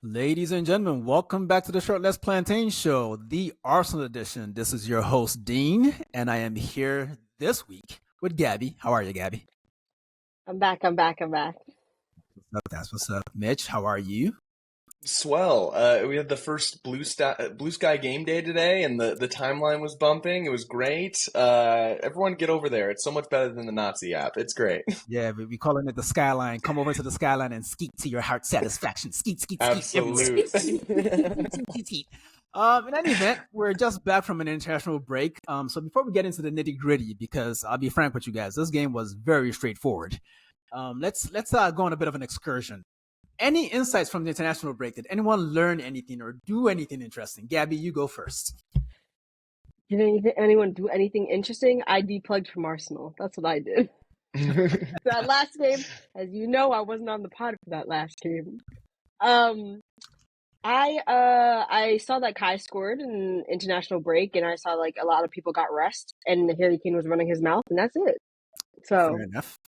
Ladies and gentlemen, welcome back to the Shirtless Plantain Show, the Arsenal edition. This is your host, Dean, and I am here this week with Gabby. How are you, Gabby? I'm back. That's what's up. Mitch, how are you? Swell. We had the first Blue Sky game day today, and the timeline was bumping. It was great. Everyone get over there. It's so much better than the Nazi app. It's great. Yeah, we calling it the skyline. Come over to the skyline and skeet to your heart's satisfaction. Skeet, skeet, skeet everywhere. Absolute. Skeet, skeet. In any event, we're just back from an international break. So before we get into the nitty gritty, because I'll be frank with you guys, this game was very straightforward. Let's go on a bit of an excursion. Any insights from the international break? Did anyone learn anything or do anything interesting? Gabby, you go first. Did anyone do anything interesting? I deplugged from Arsenal. That's what I did. That last game, as you know, I wasn't on the pod for that last game. I saw that Kai scored in international break, and I saw like a lot of people got rest, and Harry Kane was running his mouth, and that's it. So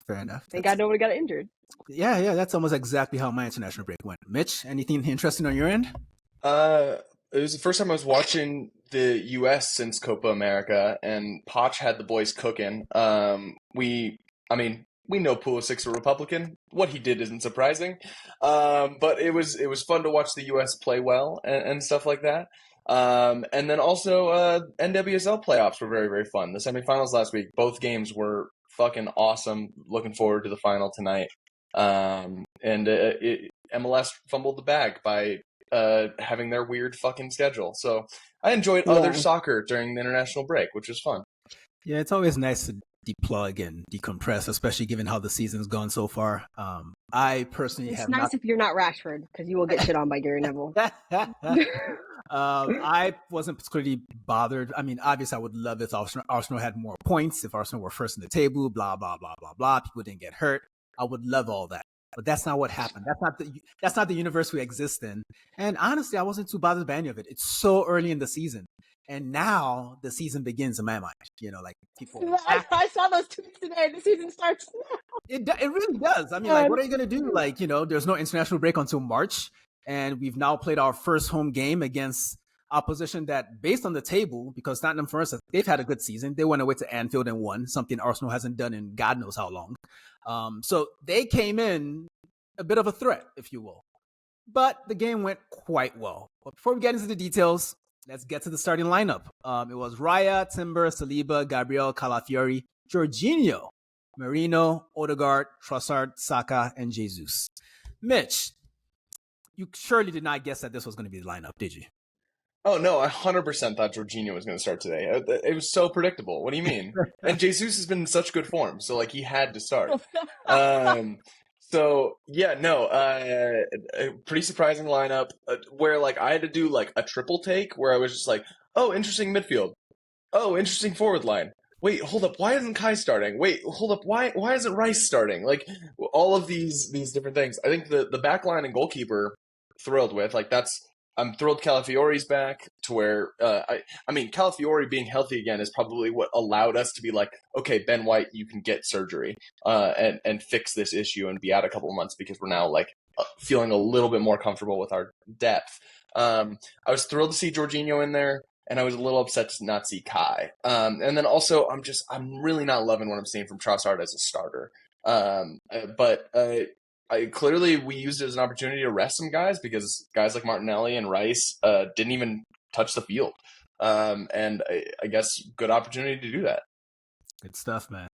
Fair enough. thank God nobody got injured. Yeah, that's almost exactly how my international break went. Mitch, anything interesting on your end? It was the first time I was watching the U.S. since Copa America, and Poch had the boys cooking. We know Pulisic's a Republican. What he did isn't surprising, but it was fun to watch the U.S. play well and stuff like that. And then also NWSL playoffs were very, very fun. The semifinals last week, both games were fucking awesome. Looking forward to the final tonight. MLS fumbled the bag by having their weird fucking schedule. So I enjoyed other soccer during the international break, which was fun. Yeah, it's always nice to deplug and decompress, especially given how the season's gone so far. I personally It's have nice if you're not Rashford, because you will get shit on by Gary Neville. I wasn't particularly bothered. I mean, obviously, I would love if Arsenal had more points, if Arsenal were first in the table, blah, blah, blah, blah, blah. People didn't get hurt. I would love all that. But that's not what happened. That's not the universe we exist in. And honestly, I wasn't too bothered by any of it. It's so early in the season. And now the season begins in my mind. You know, like people. I saw those tweets today. The season starts now. It really does. I mean, like, what are you going to do? Like, there's no international break until March. And we've now played our first home game against opposition that, based on the table, because Nottingham Forest, they've had a good season. They went away to Anfield and won, something Arsenal hasn't done in God knows how long. So they came in a bit of a threat, if you will. But the game went quite well. But before we get into the details, let's get to the starting lineup. It was Raya, Timber, Saliba, Gabriel, Calafiori, Jorginho, Marino, Odegaard, Trossard, Saka, and Jesus. Mitch, you surely did not guess that this was going to be the lineup, did you? Oh, no, I 100% thought Jorginho was going to start today. It was so predictable. What do you mean? And Jesus has been in such good form, so, like, he had to start. Pretty surprising lineup where, like, I had to do, like, a triple take where I was just like, oh, interesting midfield. Oh, interesting forward line. Wait, hold up. Why isn't Kai starting? Wait, hold up. Why isn't Rice starting? Like, all of these different things. I think the back line and goalkeeper, thrilled with. Like, I'm thrilled Calafiori's back to where, Calafiori being healthy again is probably what allowed us to be like, okay, Ben White, you can get surgery and fix this issue and be out a couple of months because we're now like feeling a little bit more comfortable with our depth. I was thrilled to see Jorginho in there, and I was a little upset to not see Kai. And then also, I'm really not loving what I'm seeing from Trossard as a starter. Clearly we used it as an opportunity to rest some guys because guys like Martinelli and Rice didn't even touch the field. And I guess good opportunity to do that. Good stuff, man.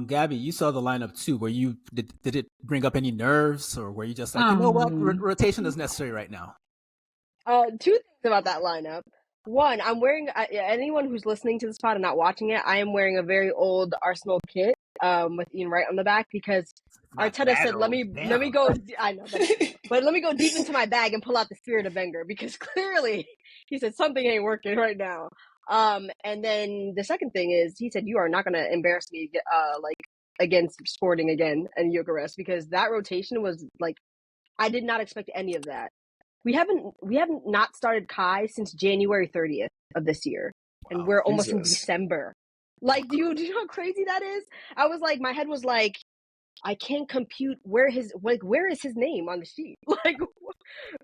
Gabby, you saw the lineup too. Were you did it bring up any nerves, or were you just like, you know what, rotation is necessary right now? Two things about that lineup. One, I'm wearing, anyone who's listening to this pod and not watching it, I am wearing a very old Arsenal kit with Ian Wright on the back because Arteta said, let me go, I know, but let me go deep into my bag and pull out the spirit of Wenger because clearly he said something ain't working right now. And then the second thing is he said, you are not going to embarrass me against Sporting again and Eucharist because that rotation was like, I did not expect any of that. We haven't not started Kai since January 30th of this year, and we're almost in December. Like, do you know how crazy that is? I was like, my head was like, I can't compute where is his name on the sheet? Like,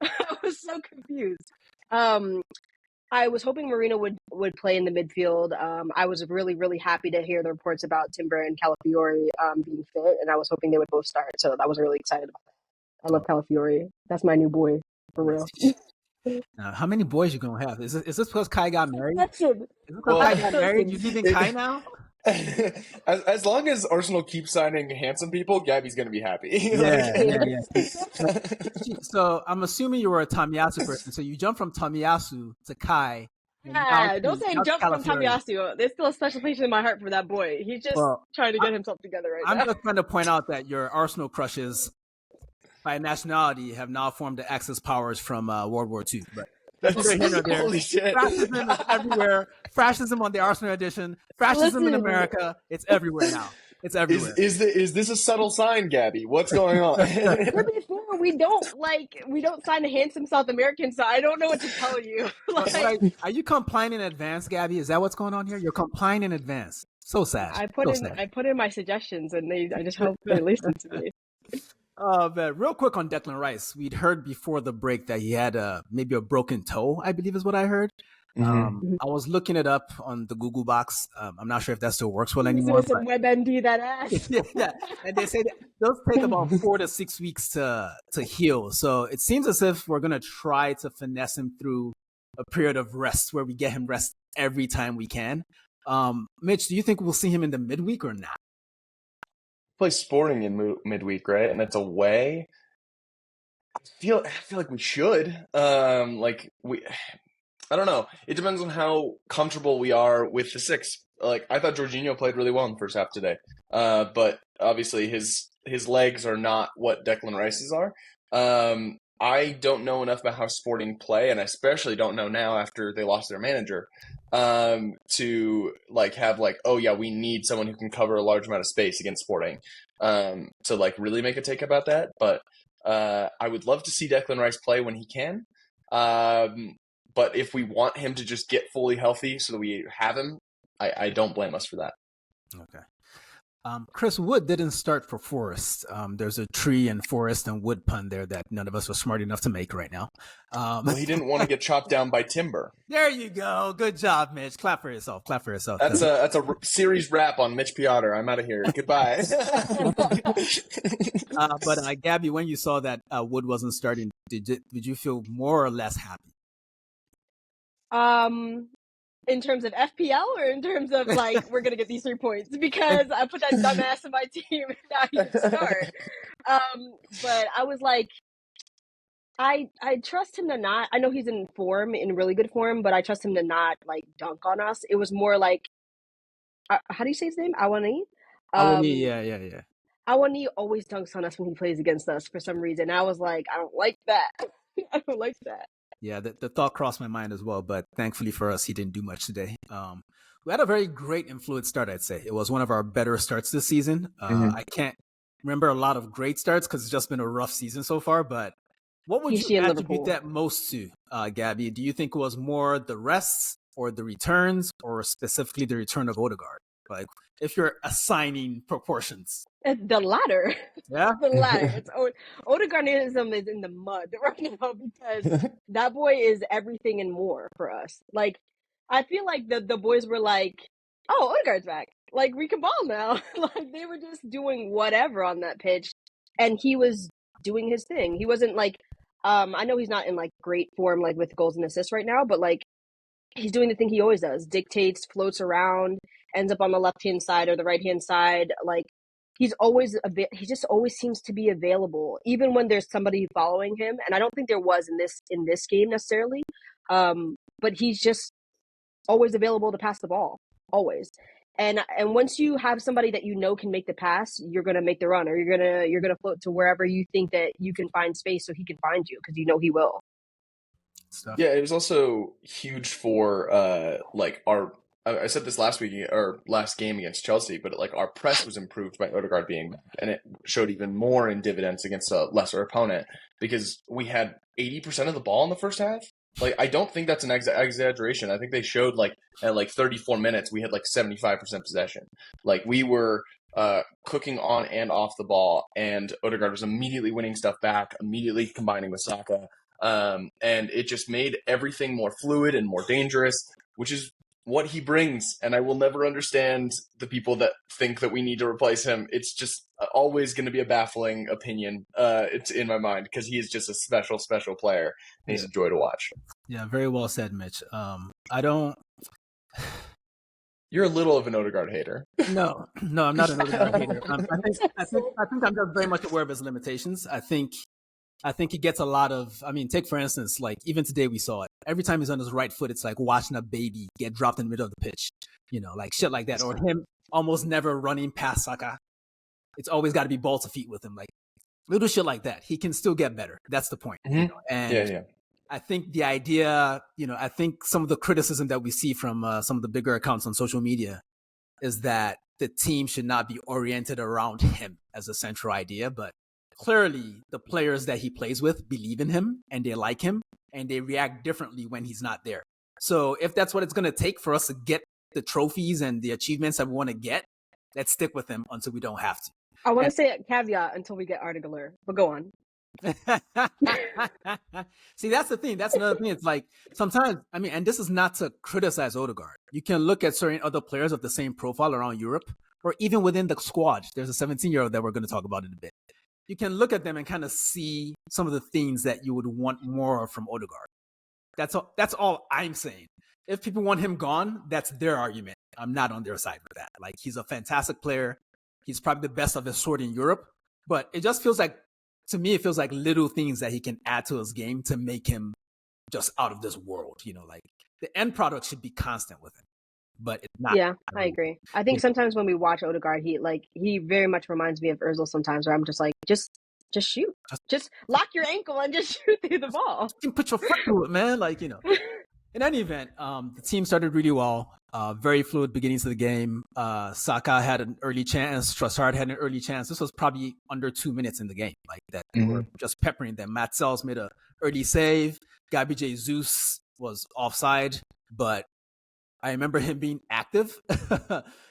I was so confused. I was hoping Marino would play in the midfield. I was really, really happy to hear the reports about Timber and Calafiori being fit, and I was hoping they would both start. So I was really excited about that. I love Calafiori. That's my new boy, for real. How many boys you gonna have? Is this because Kai got married? Listen. Is this because Kai got married? You leaving Kai now? as long as Arsenal keeps signing handsome people, Gabby's gonna be happy. Yeah. So I'm assuming you were a Tomiyasu person. So you jumped from Tomiyasu to Kai. Yeah, don't say jump from Tomiyasu. There's still a special place in my heart for that boy. He's just trying to get himself together now. I'm just trying to point out that your Arsenal crushes by nationality have now formed the Axis powers from World War II. But that's holy shit. Fascism is everywhere. Fascism on the Arsenal edition. Fascism in America. It's everywhere now. It's everywhere. Is this a subtle sign, Gabby? What's going on? we don't sign a handsome South American, so I don't know what to tell you. Are you complying in advance, Gabby? Is that what's going on here? You're complying in advance. So sad. I put in my suggestions, and I just hope they listen to me. But real quick on Declan Rice, we'd heard before the break that he had maybe a broken toe, I believe is what I heard. I was looking it up on the Google box. I'm not sure if that still works well anymore. But WebMD that ass. Yeah, and they say that those take about 4 to 6 weeks to heal. So it seems as if we're gonna try to finesse him through a period of rest where we get him rest every time we can. Mitch, do you think we'll see him in the midweek or not? Play Sporting in midweek, right? And it's away. I feel like we should. I don't know. It depends on how comfortable we are with the 6. Like, I thought Jorginho played really well in the first half today. But obviously his legs are not what Declan Rice's are. I don't know enough about how Sporting play, and I especially don't know now after they lost their manager, to have we need someone who can cover a large amount of space against Sporting, to really make a take about that. But I would love to see Declan Rice play when he can. But if we want him to just get fully healthy so that we have him, I don't blame us for that. Okay. Chris Wood didn't start for Forest. There's a tree and forest and wood pun there that none of us are smart enough to make right now. Well, he didn't want to get chopped down by timber. There you go. Good job, Mitch. Clap for yourself. That's a series wrap on Mitch Piotr. I'm out of here. Goodbye. But Gabby, when you saw that Wood wasn't starting, did you feel more or less happy? In terms of FPL or in terms of we're gonna get these 3 points because I put that dumbass in my team and now he can start. But I was like, I trust him to not. I know he's in really good form, but I trust him to not dunk on us. It was more like, how do you say his name? Awani. Yeah. Awani always dunks on us when he plays against us for some reason. I was like, I don't like that. I don't like that. Yeah, the thought crossed my mind as well, but thankfully for us, he didn't do much today. We had a very great and fluid start, I'd say. It was one of our better starts this season. I can't remember a lot of great starts because it's just been a rough season so far, but what would you attribute that most to, Gabby? Do you think it was more the rests or the returns or specifically the return of Odegaard? If you're assigning proportions. The latter. Yeah? The latter. It's Odegaardism is in the mud right now because that boy is everything and more for us. I feel like the boys were like, oh, Odegaard's back. We can ball now. They were just doing whatever on that pitch. And he was doing his thing. He wasn't I know he's not in great form with goals and assists right now, but he's doing the thing he always does. Dictates, floats around, ends up on the left-hand side or the right-hand side. He's always he just always seems to be available, even when there's somebody following him. And I don't think there was in this game necessarily. But he's just always available to pass the ball, always. And once you have somebody that can make the pass, you're gonna make the run, or you're gonna float to wherever you think that you can find space, so he can find you because he will. Stuff. Yeah, it was also huge for our. I said this last week or last game against Chelsea, but our press was improved by Odegaard being back, and it showed even more in dividends against a lesser opponent because we had 80% of the ball in the first half. I don't think that's an exaggeration. I think they showed at 34 minutes we had 75% possession. We were cooking on and off the ball, and Odegaard was immediately winning stuff back, immediately combining with Saka, and it just made everything more fluid and more dangerous, which is what he brings. And I will never understand the people that think that we need to replace him. It's just always going to be a baffling opinion. It's in my mind because he is just a special, special player. And he's a joy to watch. Yeah, very well said, Mitch. I don't. You're a little of an Odegaard hater. No, I'm not an Odegaard hater. I think I'm just very much aware of his limitations. I think he gets a lot of. I mean, take for instance, like even today we saw it. Every time he's on his right foot, it's like watching a baby get dropped in the middle of the pitch. Like shit like that, or him almost never running past Saka. It's always got to be ball to feet with him, like little shit like that. He can still get better. That's the point. Mm-hmm. And yeah. I think the idea, I think some of the criticism that we see from some of the bigger accounts on social media is that the team should not be oriented around him as a central idea. But clearly the players that he plays with believe in him and they like him and they react differently when he's not there. So if that's what it's going to take for us to get the trophies and the achievements that we want to get, let's stick with him until we don't have to. I want to say a caveat until we get Articular, but go on. See, that's the thing. That's another thing. It's like sometimes, and this is not to criticize Odegaard. You can look at certain other players of the same profile around Europe, or even within the squad. There's a 17-year-old that we're going to talk about in a bit. You can look at them and kind of see some of the things that you would want more from Odegaard. That's all I'm saying. If people want him gone, that's their argument. I'm not on their side for that. Like, he's a fantastic player. He's probably the best of his sort in Europe, but it just feels like, to me, it feels like little things that he can add to his game to make him just out of this world. Like the end product should be constant with him, but it's not. Yeah, I agree. I think sometimes when we watch Odegaard, he very much reminds me of Ozil sometimes, where I'm just like, just shoot, just lock your ankle and just shoot through the ball. You can put your foot through it, man. In any event, the team started really well. Very fluid beginnings of the game. Saka had an early chance. Trossard had an early chance. This was probably under 2 minutes in the game. Like that, we were just peppering them. Matt Sells made an early save. Gabby Jesus was offside, but I remember him being active.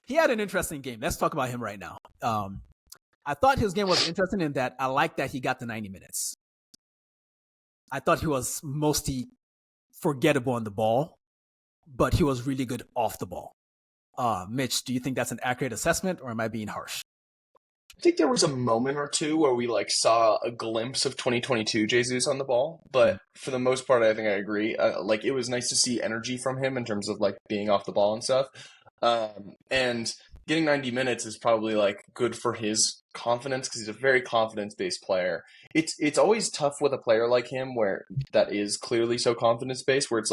He had an interesting game. Let's talk about him right now. I thought his game was interesting in that I like that he got the 90 minutes. I thought he was mostly forgettable on the ball, but he was really good off the ball. Mitch, do you think that's an accurate assessment, or am I being harsh? I think there was a moment or two where we saw a glimpse of 2022 Jesus on the ball, but for the most part, I think I agree. It was nice to see energy from him in terms of being off the ball and stuff. And getting 90 minutes is probably good for his confidence because he's a very confidence-based player. It's always tough with a player like him where that is clearly so confidence-based, where it's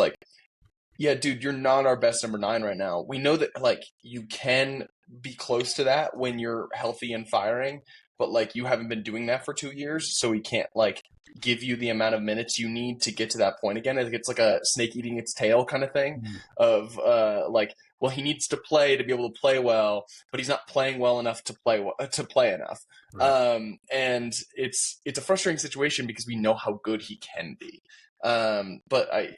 yeah, dude, you're not our best number 9 right now. We know that you can be close to that when you're healthy and firing, but you haven't been doing that for 2 years, so we can't give you the amount of minutes you need to get to that point again. I think it's like a snake eating its tail kind of thing of well, he needs to play to be able to play well, but he's not playing well enough to play enough. Right. And it's a frustrating situation because we know how good he can be. But I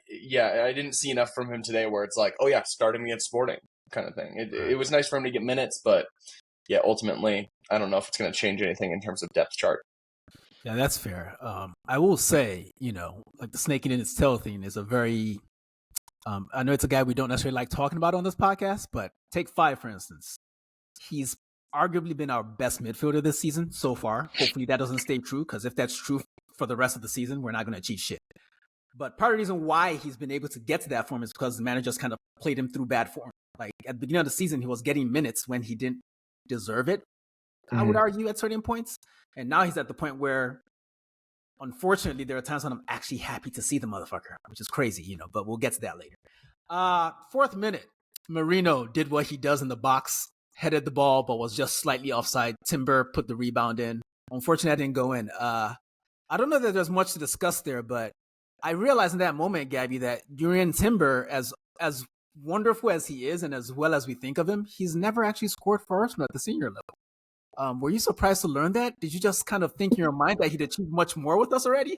didn't see enough from him today where it's oh yeah, starting against Sporting kind of thing. It was nice for him to get minutes, but yeah, ultimately, I don't know if it's going to change anything in terms of depth chart. Yeah, that's fair. I will say, the snaking in its tail thing is a very, I know it's a guy we don't necessarily like talking about on this podcast, but take 5, for instance. He's arguably been our best midfielder this season so far. Hopefully that doesn't stay true, because if that's true for the rest of the season, we're not going to achieve shit. But part of the reason why he's been able to get to that form is because the manager just kind of played him through bad form. At the beginning of the season, he was getting minutes when he didn't deserve it, I would argue, at certain points. And now he's at the point where, unfortunately, there are times when I'm actually happy to see the motherfucker, which is crazy, but we'll get to that later. 4th minute, Marino did what he does in the box, headed the ball, but was just slightly offside. Timber put the rebound in. Unfortunately, that didn't go in. I don't know that there's much to discuss there, but I realized in that moment, Gabby, that Jurrien Timber, as wonderful as he is and as well as we think of him, he's never actually scored for Arsenal at the senior level. Were you surprised to learn that? Did you just kind of think in your mind that he'd achieved much more with us already?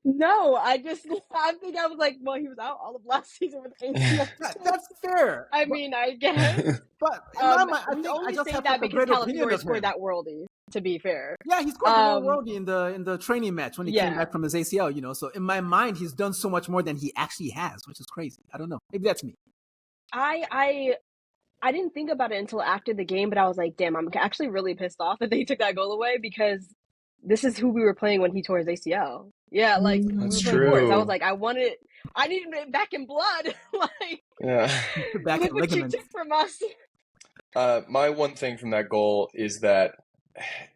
No, I think I was like, well, he was out all of last season with ACL. That's fair. I mean, I guess. But in my mind, I We think I only just say have that like a because great opinion Calafiore of scored him. that worldie, to be fair. Yeah, he scored the world in the training match when he came Yeah. back from his ACL. You know, so in my mind, he's done so much more than he actually has, which is crazy. I don't know. Maybe that's me. I didn't think about it until after the game, but I was like, damn, I'm actually really pissed off that they took that goal away because this is who we were playing when he tore his ACL. Yeah, like we That's were playing Forest. I true. was like, I needed it back in blood. Like, Yeah. Back look in what you ligaments. took from us. My one thing from that goal is that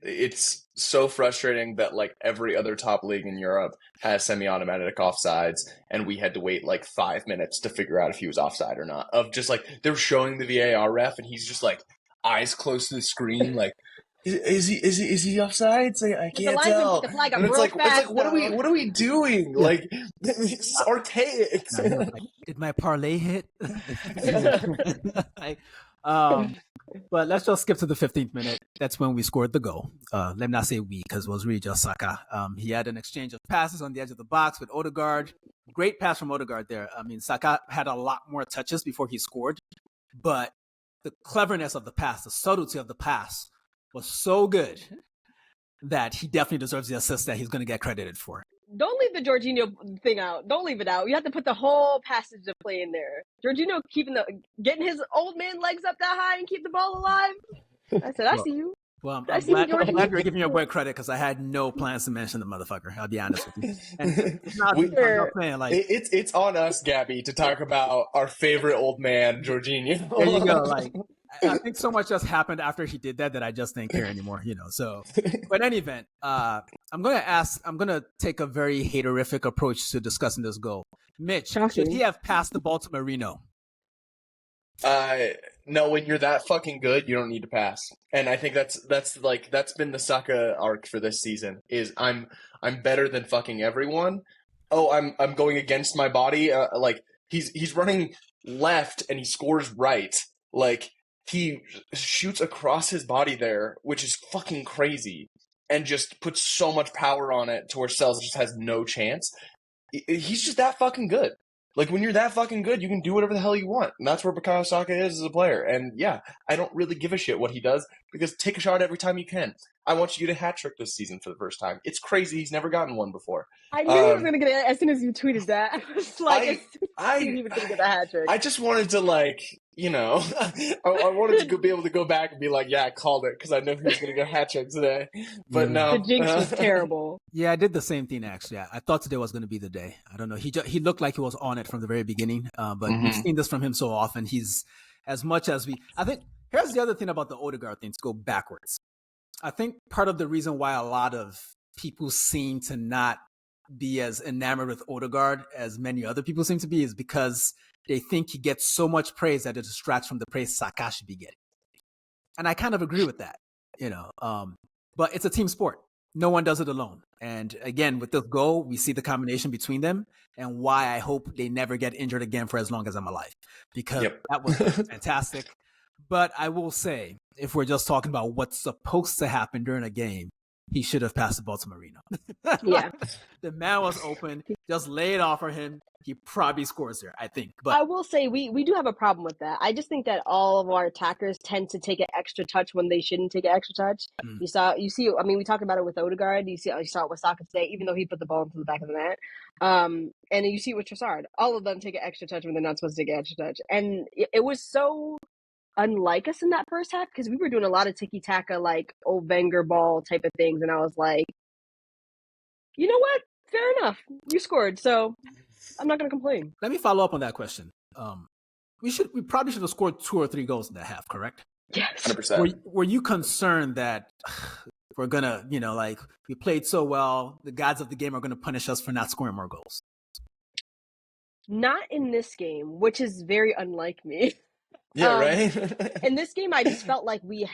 it's so frustrating that like every other top league in Europe has semi-automatic offsides, and we had to wait like 5 minutes to figure out if he was offside or not. Of just like they're showing the VAR ref, and he's just like eyes close to the screen, like. Is he offside? I But the can't linesman tell. put the flag up And it's real like fast, what are we doing? Yeah. Like this is archaic. I know, like, did my parlay hit? But let's just skip to the 15th minute. That's when we scored the goal. Let me not say we, because it was really just Saka. He had an exchange of passes on the edge of the box with Odegaard. Great pass from Odegaard there. I mean, Saka had a lot more touches before he scored, but the cleverness of the pass, the subtlety of the pass was so good that he definitely deserves the assist that he's going to get credited for. Don't leave the Jorginho thing out. Don't leave it out. You have to put the whole passage of play in there. Jorginho getting his old man legs up that high and keep the ball alive. I said, I see you. Well, I I'm see glad Jorginho. you're giving me a boy credit because I had no plans to mention the motherfucker. I'll be honest with you. And it's not, I'm not saying like it's on us, Gabby, to talk about our favorite old man, Jorginho. there you go. Like I think so much just happened after he did that I just didn't care anymore, you know. So, but in any event, I'm gonna take a very haterific approach to discussing this goal. Mitch, should he have passed the ball to Marino? No, when you're that fucking good, you don't need to pass. And I think that's been the Saka arc for this season. Is I'm better than fucking everyone. Oh, I'm going against my body. Like he's running left and he scores right. Like he shoots across his body there, which is fucking crazy, and just puts so much power on it to where Cells just has no chance. He's just that fucking good. Like, when you're that fucking good, you can do whatever the hell you want. And that's where Bukayo Saka is as a player. And yeah, I don't really give a shit what he does, because take a shot every time you can. I want you to hat trick this season for the first time. It's crazy. He's never gotten one before. I knew he was going to get it as soon as you tweeted that. I was like, he was going to get the hat trick. I just wanted to, like, you know, I wanted to be able to go back and be like, yeah, I called it, because I know he was going to get a hat trick today. But no. The jinx was terrible. Yeah, I did the same thing, actually. I thought today was going to be the day. I don't know. He looked like he was on it from the very beginning, but we've seen this from him so often. He's, as much as I think, here's the other thing about the Odegaard thing, to go backwards. I think part of the reason why a lot of people seem to not be as enamored with Odegaard as many other people seem to be is because they think he gets so much praise that it distracts from the praise Saka should be getting. And I kind of agree with that, you know. But it's a team sport. No one does it alone. And again, with this goal, we see the combination between them and why I hope they never get injured again for as long as I'm alive. Because that was fantastic. But I will say, if we're just talking about what's supposed to happen during a game, he should have passed the ball to Marino. Yeah. The man was open. Just lay it off for him. He probably scores there, I think. But I will say we do have a problem with that. I just think that all of our attackers tend to take an extra touch when they shouldn't take an extra touch. You see, I mean, we talked about it with Odegaard. You saw it with Saka today, even though he put the ball into the back of the net. And you see it with Trossard. All of them take an extra touch when they're not supposed to take an extra touch. And it was so unlike us in that first half, because we were doing a lot of tiki-taka, like old Wenger ball type of things. And I was like, you know what? Fair enough. You scored, so I'm not going to complain. Let me follow up on that question. We probably should have scored 2 or 3 goals in that half, correct? Yes. 100%. Were you concerned that we're going to, you know, like, we played so well, the gods of the game are going to punish us for not scoring more goals? Not in this game, which is very unlike me. Yeah, right? In this game, I just felt like we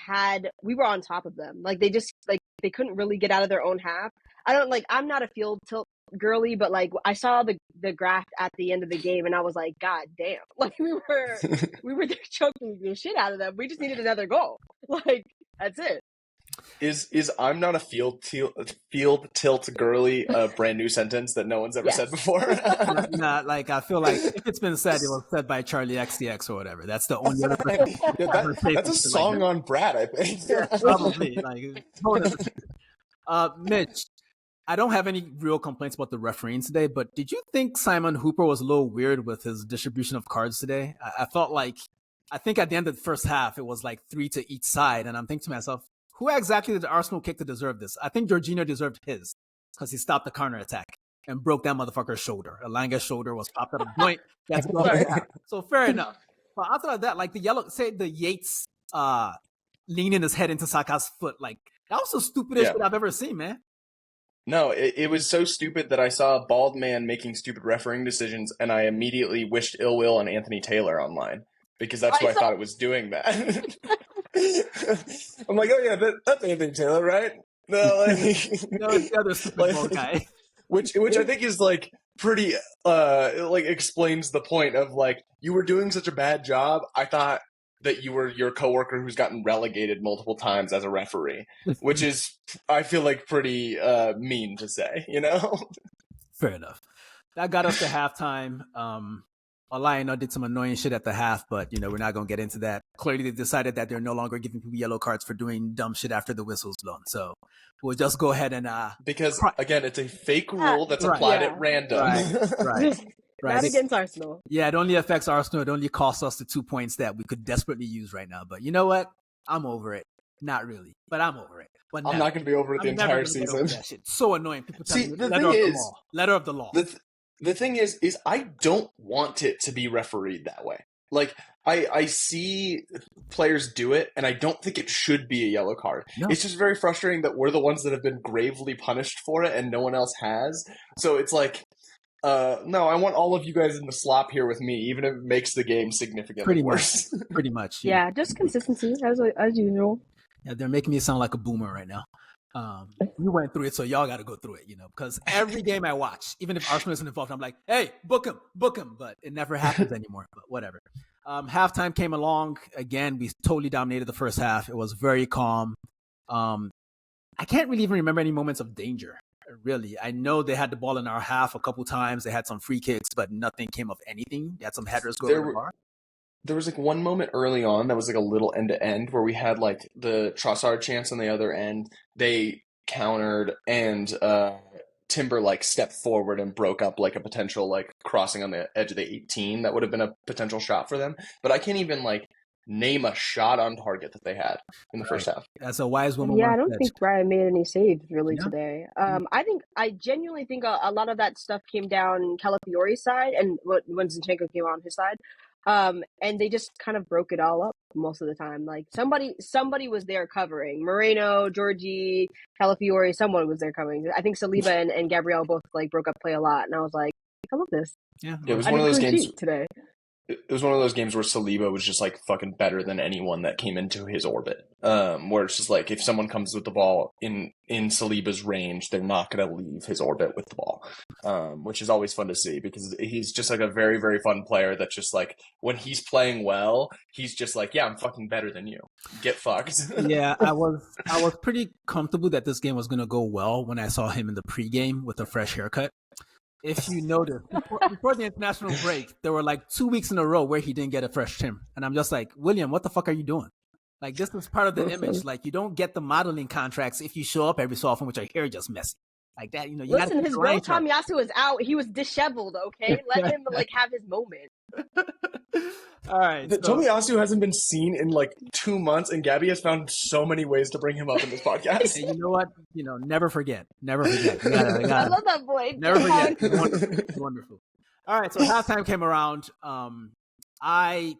were on top of them. Like, they couldn't really get out of their own half. I'm not a field tilt girly, but like I saw the graph at the end of the game and I was like, God damn. Like we were there choking the shit out of them. We just needed another goal. Like, that's it. Is I'm not a field tilt girly a brand new sentence that no one's ever said before? Not like I feel like if it's been said, it was said by Charlie XTX or whatever. That's the only other person. That's a song on Brad, I think. Yeah, probably. Mitch, I don't have any real complaints about the refereeing today, but did you think Simon Hooper was a little weird with his distribution of cards today? I felt like, I think at the end of the first half, it was like 3 to each side, and I'm thinking to myself, who exactly did Arsenal kick to deserve this? I think Jorginho deserved his because he stopped the counter attack and broke that motherfucker's shoulder. Elanga's shoulder was popped at a point. That's so fair enough. But outside of that, like the Yates leaning his head into Saka's foot, like that was the stupidest shit I've ever seen, man. No, it was so stupid that I saw a bald man making stupid refereeing decisions, and I immediately wished ill will on Anthony Taylor online because that's who I thought it was doing that. I'm like, oh yeah, that's Anthony Taylor, right? No, the other stupid bald guy. Which I think is like pretty like explains the point of like you were doing such a bad job. I thought that you were your coworker who's gotten relegated multiple times as a referee, which is I feel like pretty mean to say, you know? Fair enough. That got us to halftime. Alliano did some annoying shit at the half, but we're not gonna get into that. Clearly, they decided that they're no longer giving people yellow cards for doing dumb shit after the whistle's blown. So we'll just go ahead and because again, it's a fake rule that's applied at random. Right. Not against Arsenal. Yeah, it only affects Arsenal. It only costs us the 2 points that we could desperately use right now. But you know what? I'm over it. Not really, but I'm over it. But I'm not going to be over it the entire season. That shit. So annoying. People tell me, the thing is, letter of the law. The thing is I don't want it to be refereed that way. Like, I see players do it, and I don't think it should be a yellow card. No. It's just very frustrating that we're the ones that have been gravely punished for it, and no one else has. So it's like, no, I want all of you guys in the slop here with me, even if it makes the game significantly worse. Pretty much. Yeah, just consistency, as usual. Yeah, they're making me sound like a boomer right now. We went through it, so y'all got to go through it, because every game I watch, even if Arsenal isn't involved, I'm like, hey, book him, but it never happens anymore, but whatever. Halftime came along. Again, we totally dominated the first half. It was very calm. I can't really even remember any moments of danger, really. I know they had the ball in our half a couple times. They had some free kicks, but nothing came of anything. They had some headers go over the bar. There was like one moment early on that was like a little end-to-end where we had like the Trossard chance on the other end. They countered and Timber like stepped forward and broke up like a potential like crossing on the edge of the 18 that would have been a potential shot for them. But I can't even like name a shot on target that they had in the first half. That's a wise woman. Yeah, I don't think Brian made any saves really today. I genuinely think a lot of that stuff came down Calafiori's side and when Zinchenko came on his side. And they just kind of broke it all up most of the time. Like somebody was there covering. Moreno, Georgie, Calafiori, someone was there covering. I think Saliba and Gabriel both like broke up play a lot, and I was like, I love this. Yeah, it was one of those games today. It was one of those games where Saliba was just like fucking better than anyone that came into his orbit. Where it's just like if someone comes with the ball in Saliba's range, they're not going to leave his orbit with the ball, which is always fun to see because he's just like a very, very fun player that's just like when he's playing well, he's just like, yeah, I'm fucking better than you. Get fucked. Yeah, I was pretty comfortable that this game was going to go well when I saw him in the pregame with a fresh haircut. If you notice, before the international break, there were like 2 weeks in a row where he didn't get a fresh trim. And I'm just like, William, what the fuck are you doing? Like, this is part of the image. Like, you don't get the modeling contracts if you show up every so often with your hair just messy. Like that, you Listen, his bro Tomiyasu was out. He was disheveled, okay? Let him, like, have his moment. All right. Tomiyasu hasn't been seen in, like, 2 months, and Gabby has found so many ways to bring him up in this podcast. Hey, you know what? Never forget. Never forget. I love that boy. Never forget. It's wonderful. All right, so halftime came around. I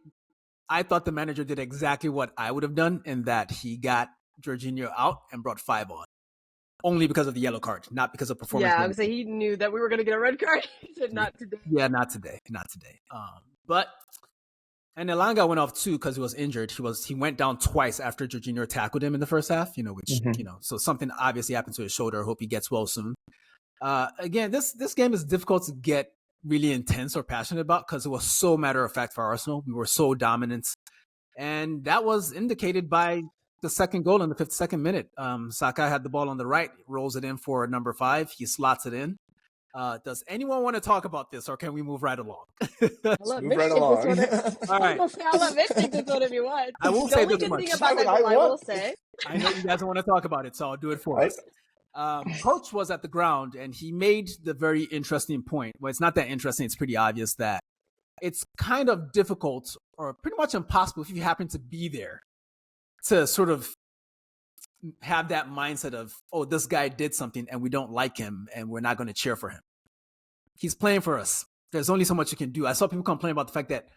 thought the manager did exactly what I would have done in that he got Jorginho out and brought 5 on. Only because of the yellow card, not because of performance. Yeah, I would say he knew that we were going to get a red card. He said not today. Yeah, not today. And Elanga went off too because he was injured. He went down twice after Jorginho tackled him in the first half, which, so something obviously happened to his shoulder. Hope he gets well soon. Again, this game is difficult to get really intense or passionate about because it was so matter of fact for Arsenal. We were so dominant. And that was indicated by the second goal in the 52nd minute. Saka had the ball on the right, rolls it in for number 5. He slots it in. Does anyone want to talk about this, or can we move right along? Move right along. All right. I'll let Mitch take this one if you want. I will The say only this good much. thing about that goal, I will say. I know you guys don't want to talk about it, so I'll do it for us. Coach was at the ground, and he made the very interesting point. Well, it's not that interesting. It's pretty obvious that it's kind of difficult or pretty much impossible if you happen to be there to sort of have that mindset of, oh, this guy did something and we don't like him and we're not going to cheer for him. He's playing for us. There's only so much you can do. I saw people complain about the fact that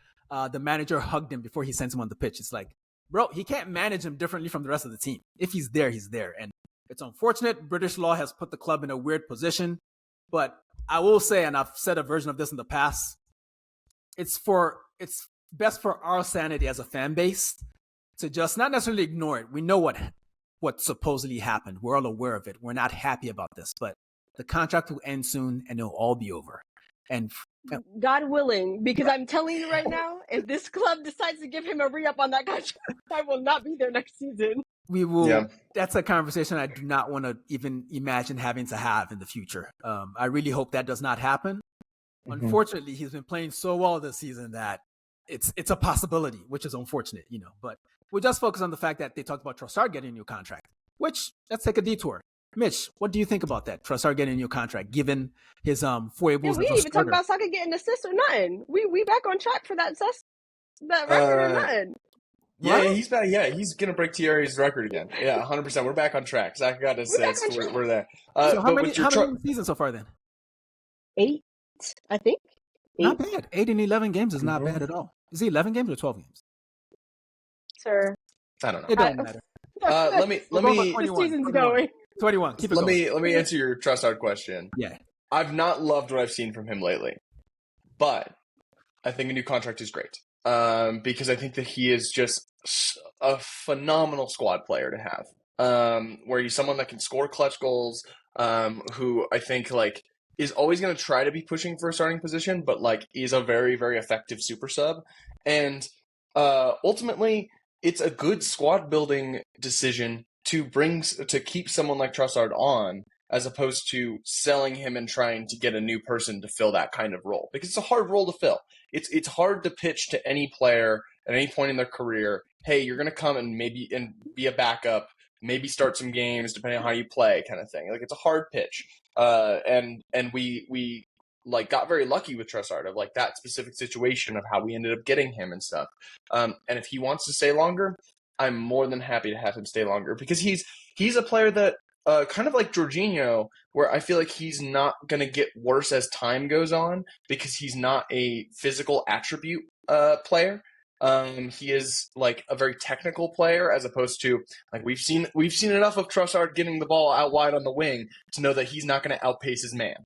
the manager hugged him before he sends him on the pitch. It's like, bro, he can't manage him differently from the rest of the team. If he's there, he's there. And it's unfortunate. British law has put the club in a weird position. But I will say, and I've said a version of this in the past, it's best for our sanity as a fan base to just not necessarily ignore it. We know what supposedly happened. We're all aware of it. We're not happy about this, but the contract will end soon and it'll all be over. And God willing, because I'm telling you right now, if this club decides to give him a re-up on that contract, I will not be there next season. We will. Yeah. That's a conversation I do not want to even imagine having to have in the future. I really hope that does not happen. Mm-hmm. Unfortunately, he's been playing so well this season that it's a possibility, which is unfortunate, But we'll just focus on the fact that they talked about Trossard getting a new contract, which, let's take a detour. Mitch, what do you think about that? Trossard getting a new contract, given his foibles. We didn't even talk about Saka getting assists or nothing. We back on track for that record or nothing. Yeah, he's back. Yeah, he's gonna break Thierry's record again. Yeah, 100%. We're back on track. Saka got assists. We're there. So how many seasons so far then? 8, I think. 8. Not bad. 8 in 11 games is not bad at all. Is it 11 games or 12 games? Sir, I don't know. It doesn't matter. Let me. The season's going. 21. Keep it going. Let me answer your Trossard question. Yeah. I've not loved what I've seen from him lately, but I think a new contract is great. Because I think that he is just a phenomenal squad player to have. Where he's someone that can score clutch goals, who I think is always going to try to be pushing for a starting position, but is a very, very effective super sub. And ultimately, it's a good squad building decision to keep someone like Trossard on, as opposed to selling him and trying to get a new person to fill that kind of role, because it's a hard role to fill. It's hard to pitch to any player at any point in their career, hey, you're going to come and be a backup, maybe start some games depending on how you play, kind of thing. It's a hard pitch. And we got very lucky with Trossard of that specific situation of how we ended up getting him and stuff. And if he wants to stay longer, I'm more than happy to have him stay longer, because he's a player that kind of like Jorginho, where I feel like he's not going to get worse as time goes on, because he's not a physical attribute player. He is a very technical player, as opposed to we've seen enough of Trossard getting the ball out wide on the wing to know that he's not going to outpace his man.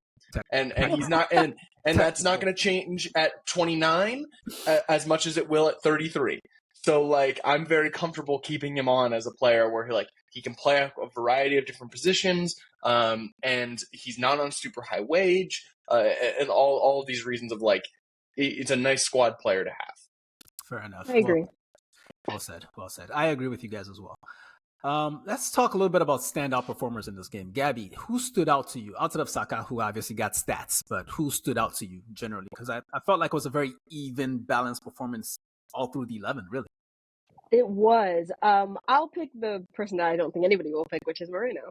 And he's not, and that's not going to change at 29 as much as it will at 33. So I'm very comfortable keeping him on as a player where he can play a variety of different positions, and he's not on super high wage, and all of these reasons of it's a nice squad player to have. Fair enough. I agree. Well said. Well said. I agree with you guys as well. Let's talk a little bit about standout performers in this game. Gabby, who stood out to you outside of Saka, who obviously got stats, but who stood out to you generally? Because I felt like it was a very even, balanced performance all through the 11, really. It was. I'll pick the person that I don't think anybody will pick, which is Marino.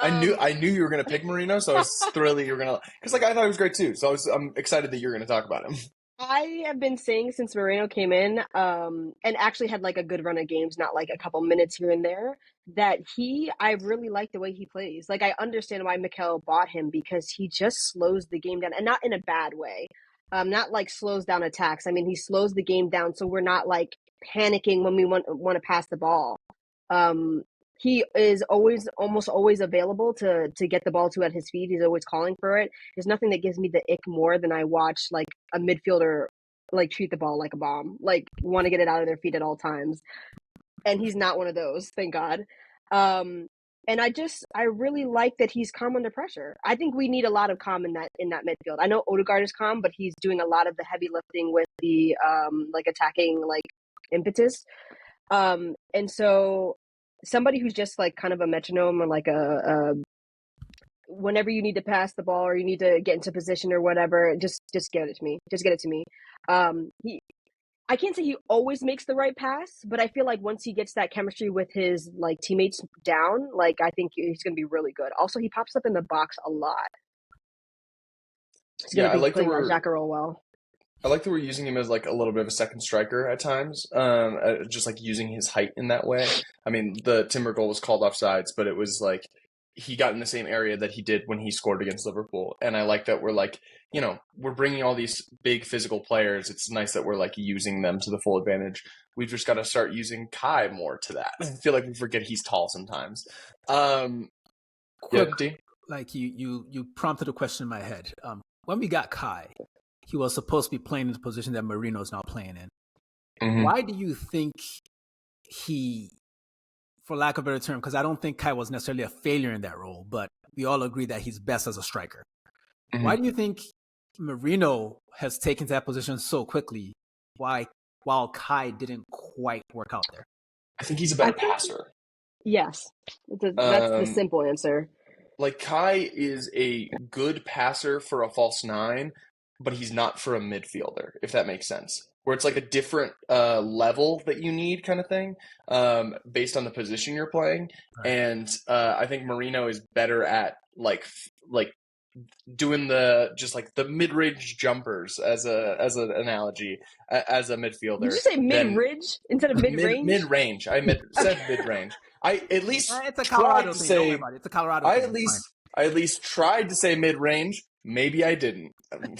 I knew you were going to pick Marino, so I was thrilled that you were going to, because I thought he was great too. So I'm excited that you're going to talk about him. I have been saying since Moreno came in, and actually had a good run of games, not a couple minutes here and there, that I really like the way he plays. I understand why Mikel bought him, because he just slows the game down, and not in a bad way. Not slows down attacks. I mean, he slows the game down, so we're not panicking when we want to pass the ball. He is almost always available to get the ball to at his feet. He's always calling for it. There's nothing that gives me the ick more than I watch a midfielder treat the ball like a bomb, want to get it out of their feet at all times. And he's not one of those, thank God. And I really like that he's calm under pressure. I think we need a lot of calm in that midfield. I know Odegaard is calm, but he's doing a lot of the heavy lifting with the attacking impetus. And so somebody who's just like kind of a metronome or like a whenever you need to pass the ball or you need to get into position or whatever, just get it to me. Just get it to me. I can't say he always makes the right pass, but I feel like once he gets that chemistry with his like teammates down, like I think he's going to be really good. Also, he pops up in the box a lot. He's going to be playing that Xhaka role well. I like that we're using him as like a little bit of a second striker at times, just like using his height in that way. I mean, the Timber goal was called offsides, but it was like he got in the same area that he did when he scored against Liverpool. And I like that we're like, we're bringing all these big physical players. It's nice that we're like using them to the full advantage. We've just got to start using Kai more to that. I feel like we forget he's tall sometimes. Quick, like you prompted a question in my head. When we got Kai, he was supposed to be playing in the position that Marino is now playing in. Mm-hmm. Why do you think he, for lack of a better term, because I don't think Kai was necessarily a failure in that role, but we all agree that he's best as a striker. Mm-hmm. Why do you think Marino has taken that position so quickly while Kai didn't quite work out there? I think he's a better passer. Yes. That's the simple answer. Like Kai is a good passer for a false nine, but he's not for a midfielder, if that makes sense. Where it's like a different level that you need kind of thing based on the position you're playing. Right. And I think Marino is better at like doing the mid-range jumpers as an analogy as a midfielder. Did you say mid-range instead of mid-range? Mid-range. I said mid-range. I at least it's a Colorado thing. Don't worry about it. It's a Colorado thing. I at least tried to say mid-range. Maybe I didn't.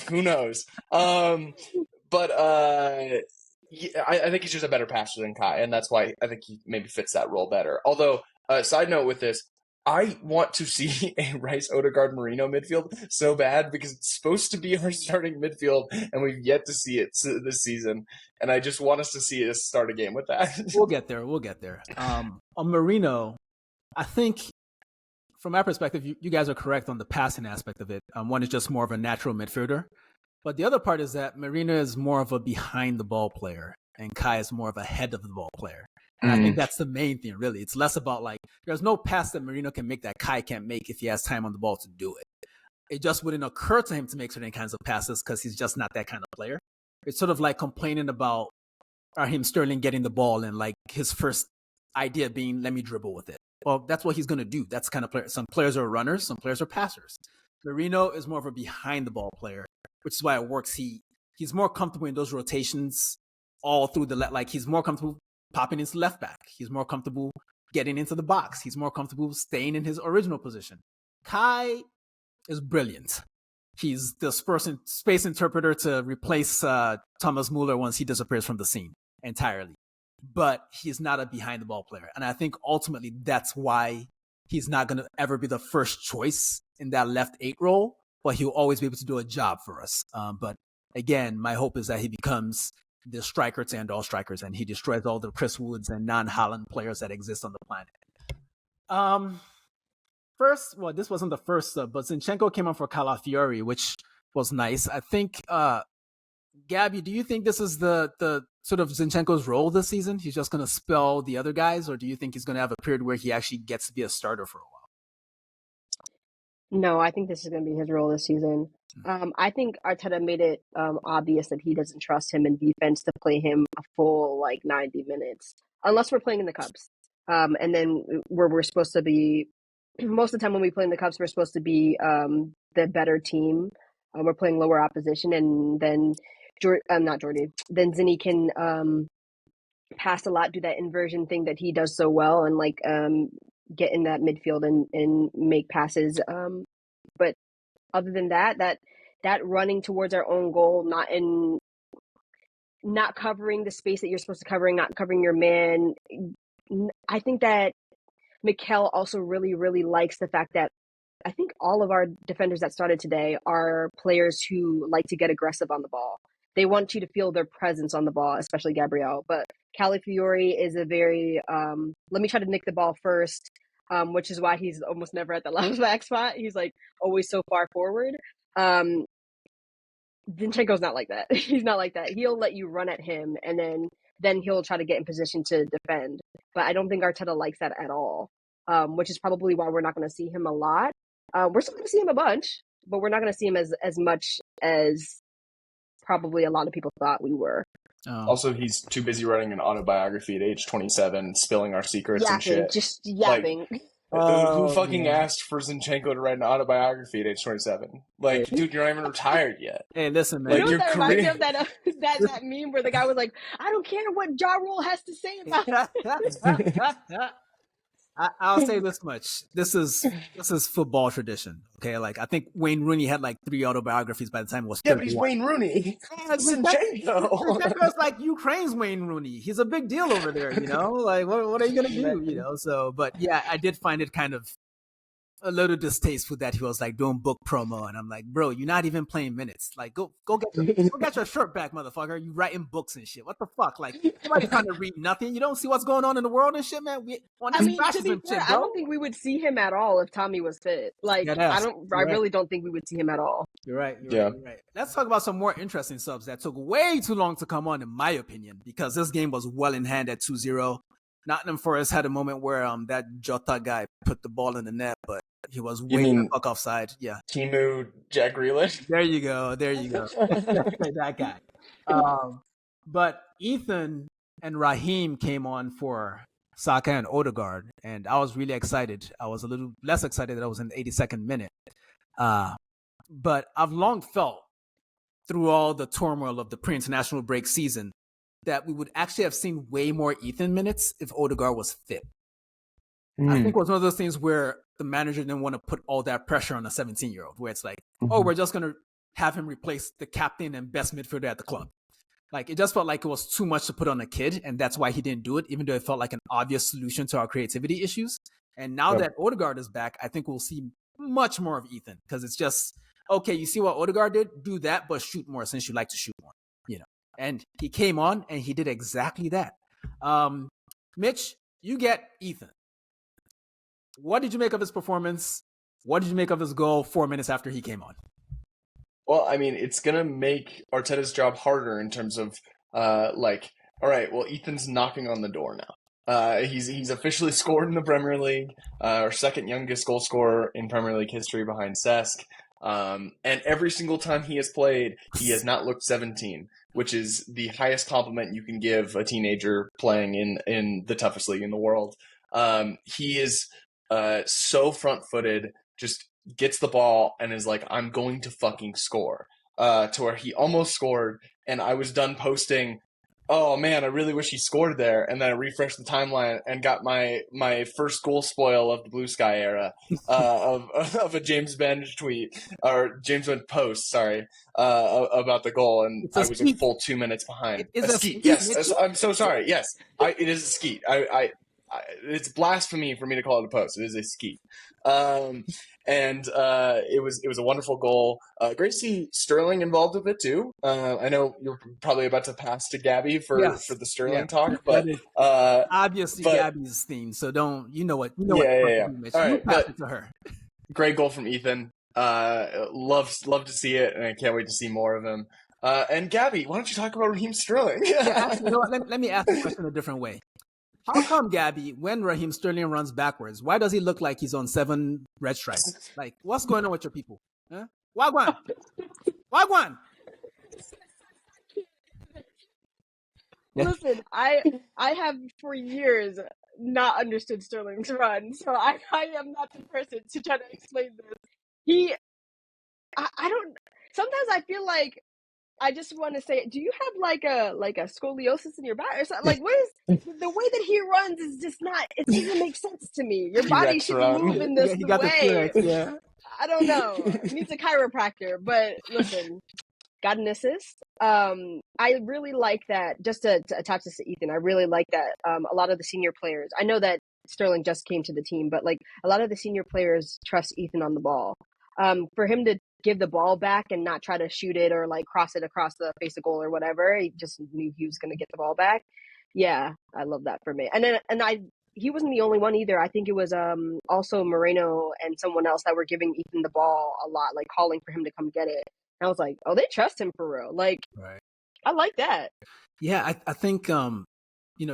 Who knows? But I think he's just a better passer than Kai, and that's why I think he maybe fits that role better. Although, side note with this, I want to see a Rice, Odegaard, Marino midfield so bad because it's supposed to be our starting midfield, and we've yet to see it this season. And I just want us to see us start a game with that. We'll get there. On Marino, I think from my perspective, you guys are correct on the passing aspect of it. One is just more of a natural midfielder. But the other part is that Marino is more of a behind-the-ball player, and Kai is more of a head-of-the-ball player. And I think that's the main thing, really. It's less about, like, there's no pass that Marino can make that Kai can't make if he has time on the ball to do it. It just wouldn't occur to him to make certain kinds of passes because he's just not that kind of player. It's sort of like complaining about Raheem Sterling getting the ball and, like, his first idea being, let me dribble with it. Well, that's what he's going to do. That's the kind of player. Some players are runners, some players are passers. Marino is more of a behind-the-ball player, which is why it works. He's more comfortable in those rotations all through he's more comfortable popping into left back. He's more comfortable getting into the box. He's more comfortable staying in his original position. Kai is brilliant. He's the space interpreter to replace Thomas Muller once he disappears from the scene entirely. But he's not a behind-the-ball player. And I think ultimately that's why he's not going to ever be the first choice in that left 8 role, but he'll always be able to do a job for us. But again, my hope is that he becomes the striker to end all strikers, and he destroys all the Chris Woods and non-Holland players that exist on the planet. This wasn't the first, but Zinchenko came on for Calafiori, which was nice. I think, Gabby, do you think this is the sort of Zinchenko's role this season? He's just going to spell the other guys, or do you think he's going to have a period where he actually gets to be a starter for a while? No, I think this is going to be his role this season. I think Arteta made it obvious that he doesn't trust him in defense to play him a full 90 minutes, unless we're playing in the Cups. And then where we're supposed to be, most of the time when we play in the Cups, we're supposed to be the better team. We're playing lower opposition, and then then Zinni can pass a lot, do that inversion thing that he does so well, and get in that midfield and make passes. But other than that running towards our own goal, not covering the space that you're supposed to cover, not covering your man. I think that Mikel also really, really likes the fact that I think all of our defenders that started today are players who like to get aggressive on the ball. They want you to feel their presence on the ball, especially Gabriel. But Calafiori is a very, let me try to nick the ball first, which is why he's almost never at the left back spot. He's always so far forward. Zinchenko's not like that. He's not like that. He'll let you run at him, and then then he'll try to get in position to defend. But I don't think Arteta likes that at all, which is probably why we're not going to see him a lot. We're still going to see him a bunch, but we're not going to see him as much as probably a lot of people thought we were. Also, he's too busy writing an autobiography at age 27, spilling our secrets and shit. Just yapping. Like, who fucking asked for Zinchenko to write an autobiography at age 27? Like, dude, you're not even retired yet. Hey, listen, man. Like, You know what that reminds me of that meme where the guy was like, I don't care what Ja Rule has to say about it. I'll say this much: this is football tradition. Okay, like I think Wayne Rooney had like 3 autobiographies by the time it was 31. Yeah, but he's Wayne Rooney. Zinchenko's like Ukraine's Wayne Rooney. He's a big deal over there, you know. Like, what are you gonna do, you know? So, but yeah, I did find it kind of a little distasteful that he was like doing book promo, and I'm like, bro, you're not even playing minutes. Like, go get your shirt back, motherfucker. You writing books and shit. What the fuck? Like, nobody's trying to read nothing. You don't see what's going on in the world and shit, man. To be fair, I don't think we would see him at all if Tommy was fit. Like, I really don't think we would see him at all. You're right. You're right. Let's talk about some more interesting subs that took way too long to come on, in my opinion, because this game was well in hand at 2-0. Nottingham Forest had a moment where that Jota guy put the ball in the net, but he was way the fuck offside. Yeah. Timu Jack Grealish. There you go. That guy. But Ethan and Raheem came on for Saka and Odegaard, and I was really excited. I was a little less excited that I was in the 82nd minute. But I've long felt through all the turmoil of the pre-international break season that we would actually have seen way more Ethan minutes if Odegaard was fit. I think it was one of those things where the manager didn't want to put all that pressure on a 17-year-old, where it's like, we're just going to have him replace the captain and best midfielder at the club. Like, it just felt like it was too much to put on a kid, and that's why he didn't do it, even though it felt like an obvious solution to our creativity issues. And now that Odegaard is back, I think we'll see much more of Ethan, because it's just, okay, you see what Odegaard did? Do that, but shoot more, since you like to shoot more, you know. And he came on, and he did exactly that. Mitch, you get Ethan. What did you make of his performance? What did you make of his goal 4 minutes after he came on? Well, I mean, it's going to make Arteta's job harder in terms of, all right, well, Ethan's knocking on the door now. He's officially scored in the Premier League, our second youngest goal scorer in Premier League history behind Cesc. And every single time he has played, he has not looked 17, which is the highest compliment you can give a teenager playing in the toughest league in the world. He is so front-footed, just gets the ball and is like, I'm going to fucking score, to where he almost scored, and I was done posting, oh man, I really wish he scored there, and then I refreshed the timeline and got my first goal spoil of the Blue Sky era, of a James Benge tweet, or James Benge post, sorry, about the goal, and I was a full 2 minutes behind. A skeet, yes, I'm so sorry, yes, it is a skeet. It's blasphemy for me to call it a post. It is a skeet. And it was a wonderful goal. Great to see Sterling involved with it too. I know you're probably about to pass to Gabby for the Sterling talk, but obviously Gabby's theme. So you know what? Yeah. All right, pass it to her. Great goal from Ethan. Love to see it, and I can't wait to see more of him. And Gabby, why don't you talk about Raheem Sterling? Actually, let me ask the question a different way. How come, Gabby, when Raheem Sterling runs backwards, why does he look like he's on 7 red stripes? Like, what's going on with your people? Huh? Wagwan! Wagwan! Listen, I have for years not understood Sterling's run, so I am not the person to try to explain this. I don't. Sometimes I feel like I just want to say, do you have like a scoliosis in your back or something? Like, what is the way that he runs is just not. It doesn't make sense to me. Your body should be moving this way. I don't know. He needs a chiropractor. But listen, got an assist. I really like that. Just to attach this to Ethan, I really like that. A lot of the senior players. I know that Sterling just came to the team, but like a lot of the senior players trust Ethan on the ball. For him to give the ball back and not try to shoot it or like cross it across the face of goal or whatever. He just knew he was going to get the ball back. Yeah, I love that for me. He wasn't the only one either. I think it was also Moreno and someone else that were giving Ethan the ball a lot, like calling for him to come get it. And I was like, oh, they trust him for real. Like, right. I like that. Yeah, I think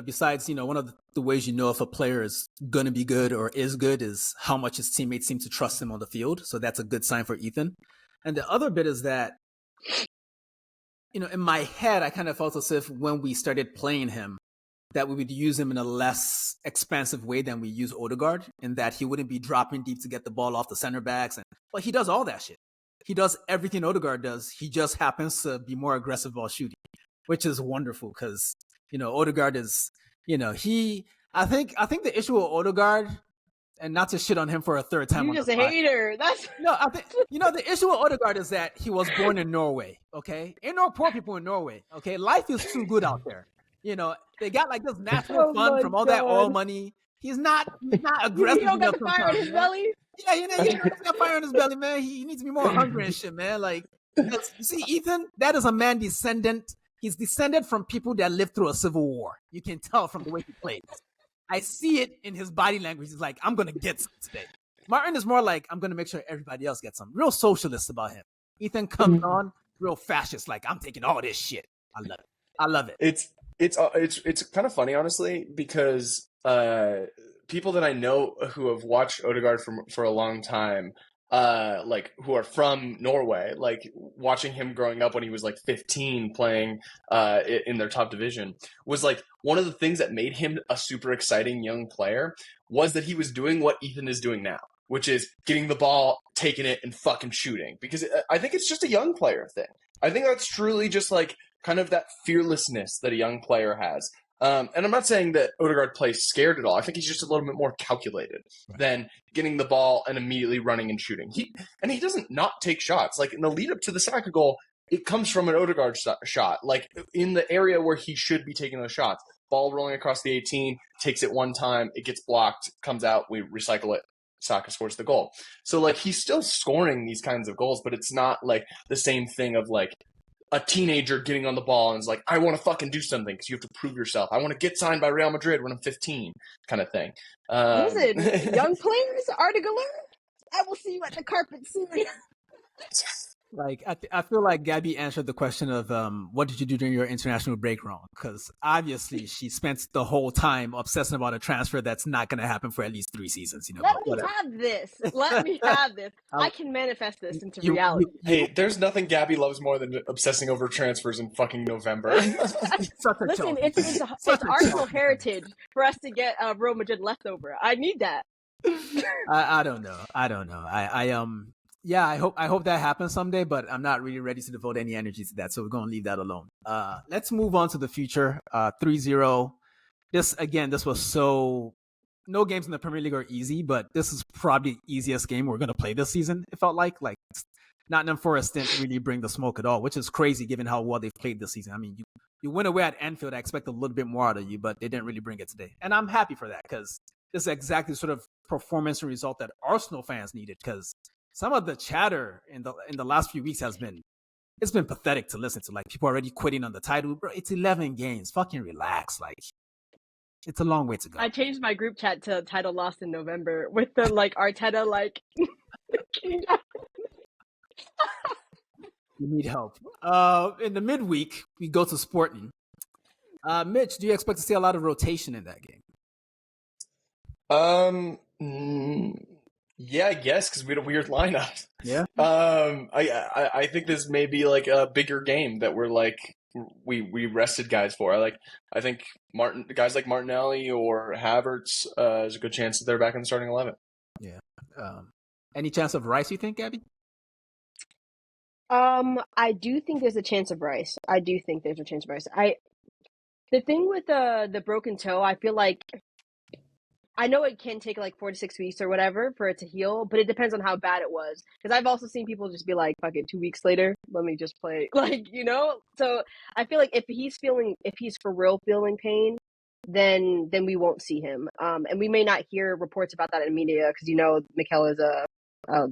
besides one of the ways you know if a player is going to be good or is good is how much his teammates seem to trust him on the field. So that's a good sign for Ethan. And the other bit is that, in my head, I kind of felt as if when we started playing him, that we would use him in a less expansive way than we use Odegaard, in that he wouldn't be dropping deep to get the ball off the center backs. But he does all that shit. He does everything Odegaard does. He just happens to be more aggressive while shooting, which is wonderful because, Odegaard is, I think the issue with Odegaard, and not to shit on him for a third time. You're just a hater. No, I think the issue with Odegaard is that he was born in Norway. Okay, ain't no poor people in Norway. Okay, life is too good out there. They got like this natural fun from all that oil money. He's not aggressive. He don't got the fire in his belly. Yeah, he's got fire in his belly, man. He needs to be more hungry and shit, man. Like, you see, Ethan, that is a man descendant. He's descended from people that lived through a civil war. You can tell from the way he plays. I see it in his body language. He's like, I'm going to get some today. Martin is more like, I'm going to make sure everybody else gets some. Real socialist about him. Ethan comes on real fascist, like, I'm taking all this shit. I love it. It's kind of funny, honestly, because people that I know who have watched Odegaard for a long time, like who are from Norway, like watching him growing up when he was like 15 playing in their top division, was like one of the things that made him a super exciting young player was that he was doing what Ethan is doing now, which is getting the ball, taking it, and fucking shooting. Because I think it's just a young player thing. I think that's truly just like kind of that fearlessness that a young player has. And I'm not saying that Odegaard plays scared at all. I think he's just a little bit more calculated than getting the ball and immediately running and shooting. He doesn't not take shots. Like in the lead up to the Saka goal, it comes from an Odegaard shot. Like in the area where he should be taking those shots. Ball rolling across the 18, takes it one time, it gets blocked, comes out, we recycle it. Saka scores the goal. So like he's still scoring these kinds of goals, but it's not like the same thing of like a teenager getting on the ball and is like, I want to fucking do something because you have to prove yourself. I want to get signed by Real Madrid when I'm 15, kind of thing. Listen, young players are to go learn. I will see you at the carpet soon. Like I feel like Gabby answered the question of what did you do during your international break wrong? Because obviously she spent the whole time obsessing about a transfer that's not going to happen for at least 3 seasons. Let me have this. Let me have this. I can manifest this into reality. Hey, there's nothing Gabby loves more than obsessing over transfers in fucking November. Listen, it's Arsenal heritage for us to get Real Madrid leftover. I need that. I don't know. Yeah, I hope that happens someday, but I'm not really ready to devote any energy to that, so we're going to leave that alone. Let's move on to the future. 3-0. This was so... No games in the Premier League are easy, but this is probably the easiest game we're going to play this season, it felt like. Like, Nottingham Forest didn't really bring the smoke at all, which is crazy given how well they've played this season. I mean, you win away at Anfield, I expect a little bit more out of you, but they didn't really bring it today. And I'm happy for that, because this is exactly the sort of performance and result that Arsenal fans needed, because some of the chatter in the last few weeks it's been pathetic to listen to. Like, people already quitting on the title. Bro, it's 11 games. Fucking relax. Like, it's a long way to go. I changed my group chat to title lost in November with the like Arteta like. You need help. In the midweek, we go to Sporting. Mitch, do you expect to see a lot of rotation in that game? Yeah, I guess, because we had a weird lineup. Yeah. I think this may be like a bigger game that we're like we rested guys for. I think guys like Martinelli or Havertz, there's a good chance that they're back in the starting 11. Yeah. Any chance of Rice, you think, Gabby? I do think there's a chance of Rice. The thing with the broken toe, I feel like, I know it can take like 4 to 6 weeks or whatever for it to heal, but it depends on how bad it was. Because I've also seen people just be like, fuck it, 2 weeks later, let me just play. Like, So I feel like if he's for real feeling pain, then we won't see him. And we may not hear reports about that in media because, Mikel is a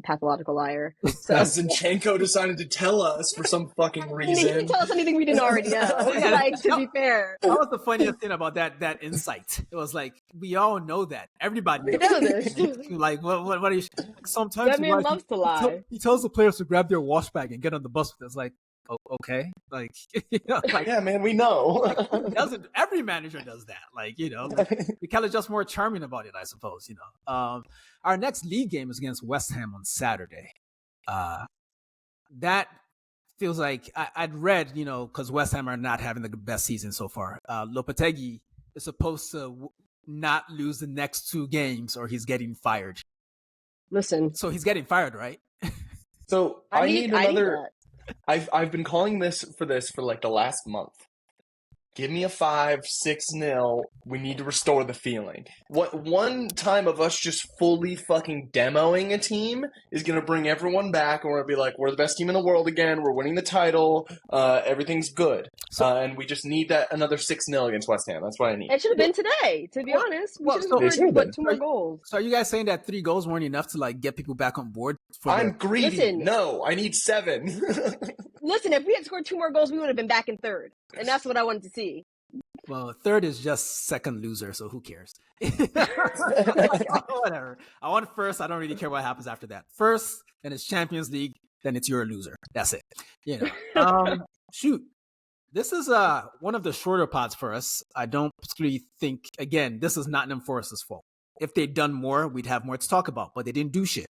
pathological liar. So Zinchenko decided to tell us for some fucking reason. He didn't tell us anything we didn't already know. To be fair. That was the funniest thing about that insight. It was like, we all know that. Everybody knows this. Like, what are you... Sometimes that man loves to lie. He tells the players to grab their wash bag and get on the bus with us. Like, okay, like Yeah, man, we know. doesn't every manager does that? We kind of just more charming about it, I suppose. Our next league game is against West Ham on Saturday. That feels like I'd read, because West Ham are not having the best season so far. Lopetegui is supposed to not lose the next 2 games, or he's getting fired. Listen, so he's getting fired, right? So I need another. that. I've been calling this for like the last month. Give me a 5-6-0. We need to restore the feeling. What one time of us just fully fucking demoing a team is gonna bring everyone back, and we're gonna be like, we're the best team in the world again. We're winning the title. Everything's good. And we just need that another 6-0 against West Ham. That's what I need. It should have been today. To be honest, we should have scored 2 more goals. So are you guys saying that 3 goals weren't enough to get people back on board? I'm greedy. Listen, no, I need 7. Listen, if we had scored 2 more goals, we would have been back in third, and that's what I wanted to see. Well, third is just second loser, so who cares? Whatever. I want first. I don't really care what happens after that. First, then it's Champions League. Then it's you're a loser. That's it. Shoot. This is one of the shorter pods for us. I don't particularly think. Again, this is Nottingham Forest's fault. If they'd done more, we'd have more to talk about. But they didn't do shit.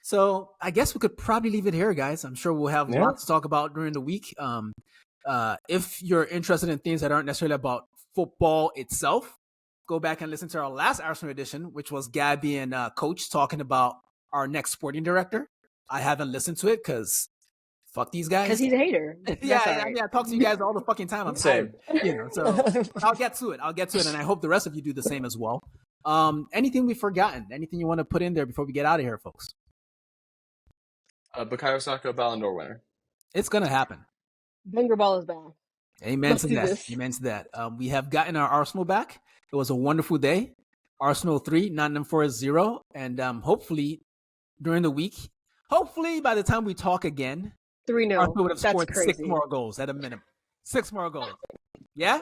So I guess we could probably leave it here, guys. I'm sure we'll have lots to talk about during the week. If you're interested in things that aren't necessarily about football itself, go back and listen to our last Arsenal edition, which was Gabby and Coach talking about our next sporting director. I haven't listened to it because fuck these guys. Because he's a hater. I talk to you guys all the fucking time. I'm tired. So I'll get to it. And I hope the rest of you do the same as well. Anything we've forgotten? Anything you want to put in there before we get out of here, folks? Bukayo Saka Ballon d'Or winner. It's gonna happen. Wenger ball is back. Amen to that. We have gotten our Arsenal back. It was a wonderful day. Arsenal 3, Nottingham Forest 0. And hopefully during the week, by the time we talk again, 3-0. Arsenal would have scored 6 more goals at a minimum. 6 more goals. Yeah?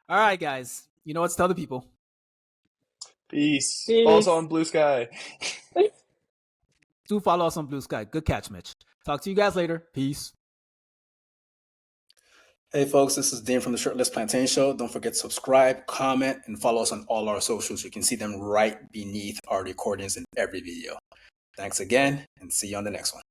All right, guys. You know what to tell the people. Peace. Also on Blue Sky. Do follow us on Blue Sky. Good catch, Mitch. Talk to you guys later. Peace. Hey folks, this is Deen from the Shirtless Plantain Show. Don't forget to subscribe, comment, and follow us on all our socials. You can see them right beneath our recordings in every video. Thanks again, and see you on the next one.